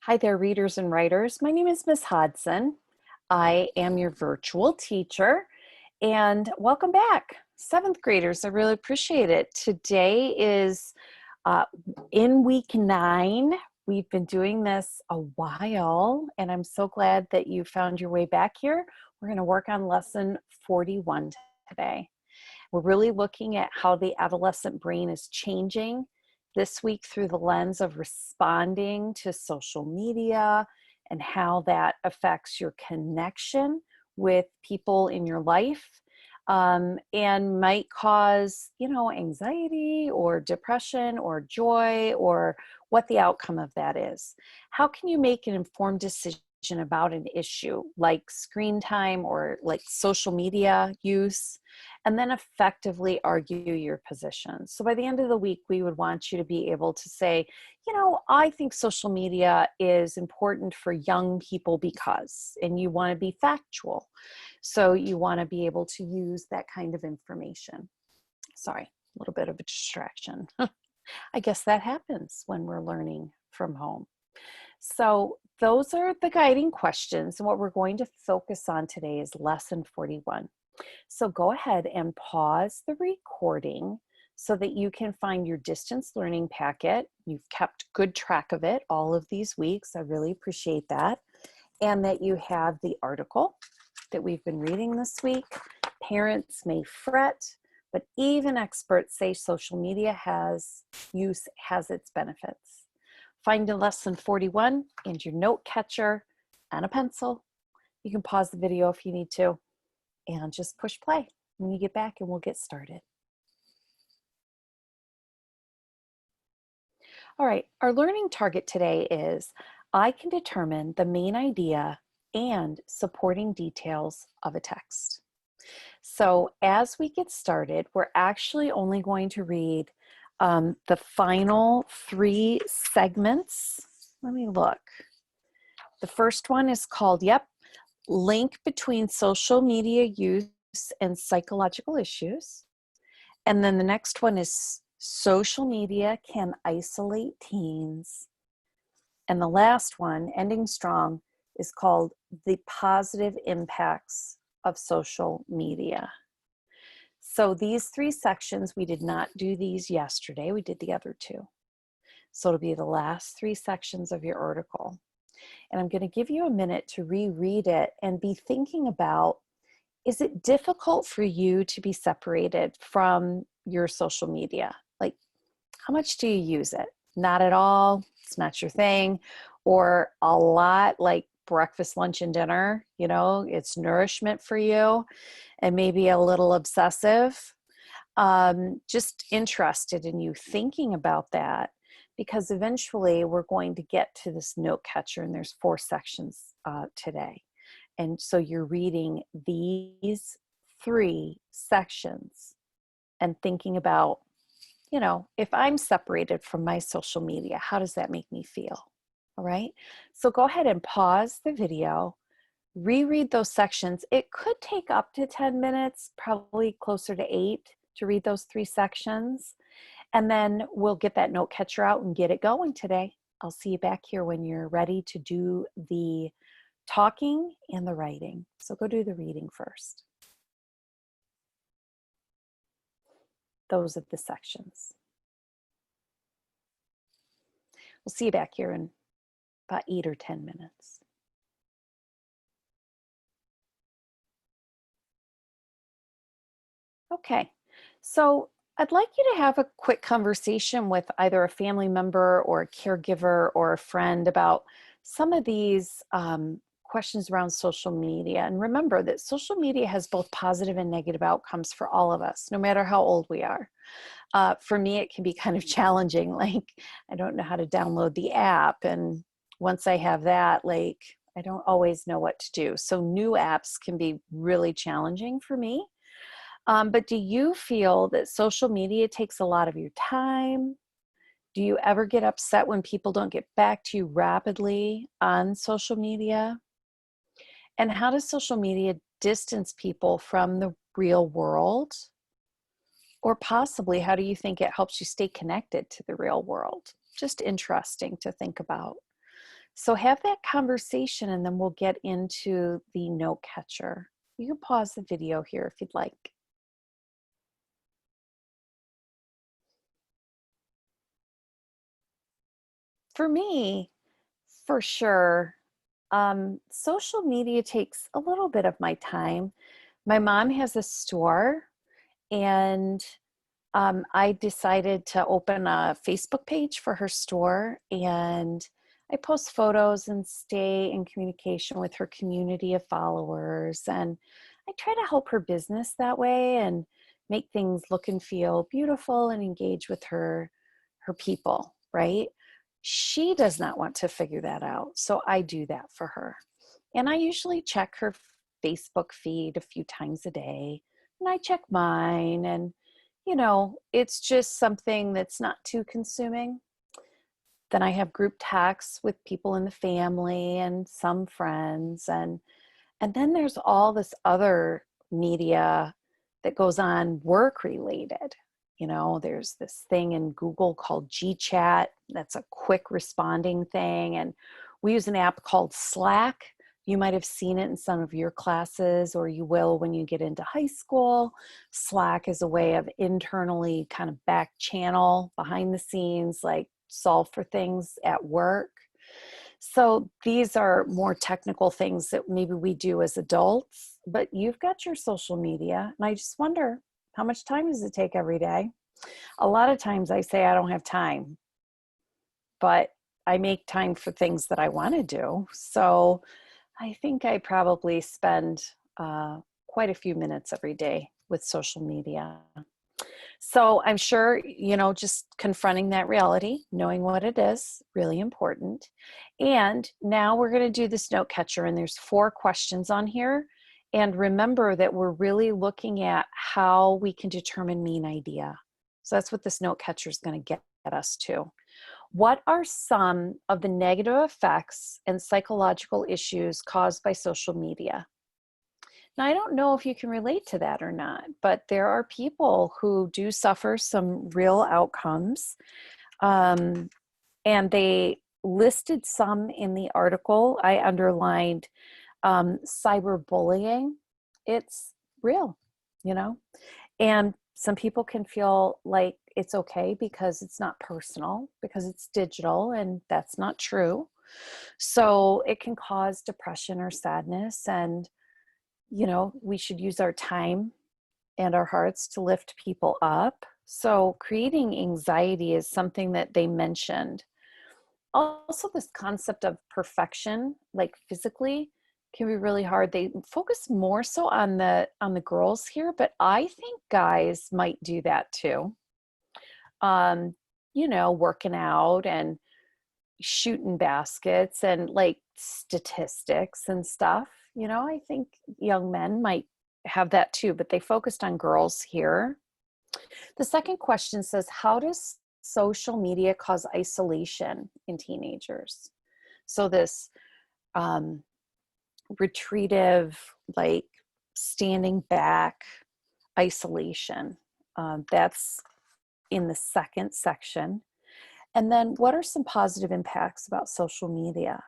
Hi there, readers and writers. My name is Miss Hodson. I am your virtual teacher, and welcome back, seventh graders. I really appreciate it. Today is uh, in week 9. We've been doing this a while, and I'm so glad that you found your way back here. We're going to work on lesson 41 today. We're really looking at how the adolescent brain is changing this week through the lens of responding to social media and how that affects your connection with people in your life, and might cause, anxiety or depression or joy, or what the outcome of that is. How can you make an informed decision about an issue like screen time or like social media use, and then effectively argue your position? So by the end of the week, we would want you to be able to say, I think social media is important for young people because, and you want to be factual. So you want to be able to use that kind of information. Sorry, a little bit of a distraction. I guess that happens when we're learning from home. So those are the guiding questions. And what we're going to focus on today is lesson 41. So go ahead and pause the recording so that you can find your distance learning packet. You've kept good track of it all of these weeks. I really appreciate that. And that you have the article that we've been reading this week. Parents may fret, but even experts say social media has its benefits. Find a lesson 41 and your note catcher and a pencil. You can pause the video if you need to and just push play when you get back, and we'll get started. All right, our learning target today is I can determine the main idea and supporting details of a text. So as we get started, we're actually only going to read the final 3 segments. Let me look. The first one is called, Link Between Social Media Use and Psychological Issues. And then the next one is Social Media Can Isolate Teens. And the last one, ending strong, is called The Positive Impacts of Social Media. So these 3 sections, we did not do these yesterday. We did the other 2. So it'll be the last 3 sections of your article. And I'm going to give you a minute to reread it and be thinking about, is it difficult for you to be separated from your social media? Like, how much do you use it? Not at all, it's not your thing, or a lot, like breakfast, lunch, and dinner, it's nourishment for you, and maybe a little obsessive. Just interested in you thinking about that, because eventually we're going to get to this note catcher, and there's 4 sections today. And so you're reading these 3 sections and thinking about, if I'm separated from my social media, how does that make me feel? All right. So go ahead and pause the video, reread those sections. It could take up to 10 minutes, probably closer to 8 to read those 3 sections. And then we'll get that note catcher out and get it going today. I'll see you back here when you're ready to do the talking and the writing. So go do the reading first. Those are the sections. We'll see you back here in about 8 or 10 minutes. Okay, so I'd like you to have a quick conversation with either a family member or a caregiver or a friend about some of these questions around social media. And remember that social media has both positive and negative outcomes for all of us, no matter how old we are. For me, it can be kind of challenging. Like, I don't know how to download the app. And once I have that, I don't always know what to do. So new apps can be really challenging for me. But do you feel that social media takes a lot of your time? Do you ever get upset when people don't get back to you rapidly on social media? And how does social media distance people from the real world? Or possibly, how do you think it helps you stay connected to the real world? Just interesting to think about. So have that conversation and then we'll get into the note catcher. You can pause the video here if you'd like. For me, for sure, social media takes a little bit of my time. My mom has a store, and I decided to open a Facebook page for her store, and I post photos and stay in communication with her community of followers. And I try to help her business that way and make things look and feel beautiful and engage with her people, right? She does not want to figure that out, so I do that for her. And I usually check her Facebook feed a few times a day, and I check mine, and it's just something that's not too consuming. Then I have group texts with people in the family and some friends, and then there's all this other media that goes on work related. There's this thing in Google called GChat. That's a quick responding thing. And we use an app called Slack. You might have seen it in some of your classes, or you will when you get into high school. Slack is a way of internally kind of back channel behind the scenes, like solve for things at work. So these are more technical things that maybe we do as adults, but you've got your social media. And I just wonder, how much time does it take every day? A lot of times I say I don't have time, but I make time for things that I want to do. So I think I probably spend quite a few minutes every day with social media. So I'm sure, just confronting that reality, knowing what it is, really important. And now we're going to do this note catcher, and there's 4 questions on here. And remember that we're really looking at how we can determine mean idea. So that's what this note catcher is going to get us to. What are some of the negative effects and psychological issues caused by social media? Now, I don't know if you can relate to that or not, but there are people who do suffer some real outcomes. And they listed some in the article. I underlined cyberbullying. It's real, you know? And some people can feel like it's okay because it's not personal, because it's digital, and that's not true. So it can cause depression or sadness. And we should use our time and our hearts to lift people up. So creating anxiety is something that they mentioned. Also, this concept of perfection, like physically, can be really hard. They focus more so on the girls here, but I think guys might do that too. Working out and shooting baskets and like statistics and stuff. I think young men might have that too, but they focused on girls here. The second question says, how does social media cause isolation in teenagers? So this retreative, like standing back isolation, that's in the second section. And then what are some positive impacts about social media?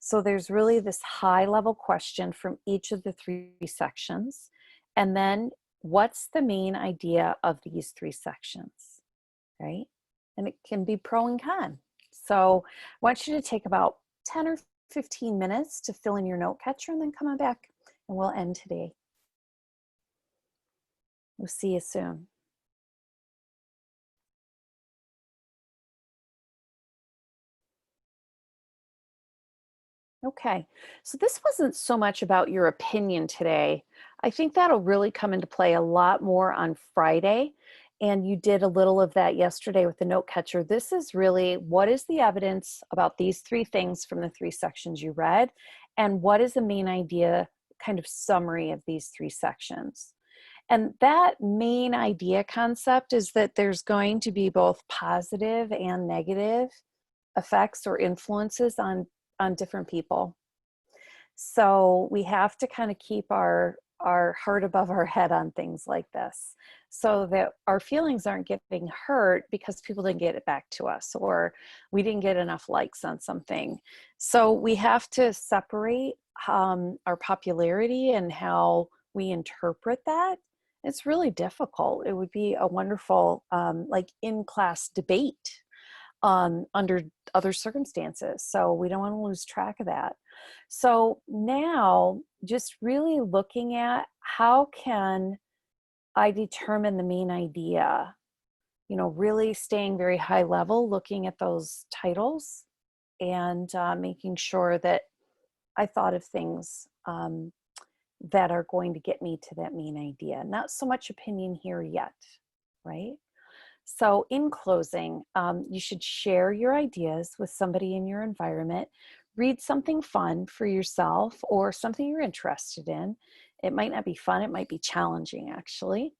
So there's really this high level question from each of the 3 sections. And then what's the main idea of these 3 sections, right? And it can be pro and con. So I want you to take about 10 or 15 minutes to fill in your note catcher and then come on back and we'll end today. We'll see you soon. Okay, so this wasn't so much about your opinion today. I think that'll really come into play a lot more on Friday. And you did a little of that yesterday with the note catcher. This is really, what is the evidence about these 3 things from the 3 sections you read? And what is the main idea, kind of summary of these 3 sections? And that main idea concept is that there's going to be both positive and negative effects or influences on different people. So we have to kind of keep our heart above our head on things like this. so that our feelings aren't getting hurt because people didn't get it back to us or we didn't get enough likes on something. So we have to separate our popularity and how we interpret that. It's really difficult. It would be a wonderful, like in-class debate under other circumstances. So we don't want to lose track of that. So now just really looking at how can I determine the main idea, really staying very high level, looking at those titles and making sure that I thought of things that are going to get me to that main idea. Not so much opinion here yet, right? So in closing, you should share your ideas with somebody in your environment. Read something fun for yourself or something you're interested in. It might not be fun, it might be challenging actually.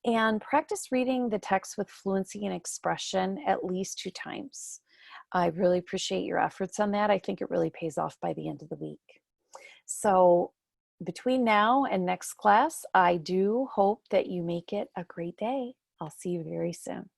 And practice reading the text with fluency and expression at least 2 times. I really appreciate your efforts on that. I think it really pays off by the end of the week. So between now and next class, I do hope that you make it a great day. I'll see you very soon.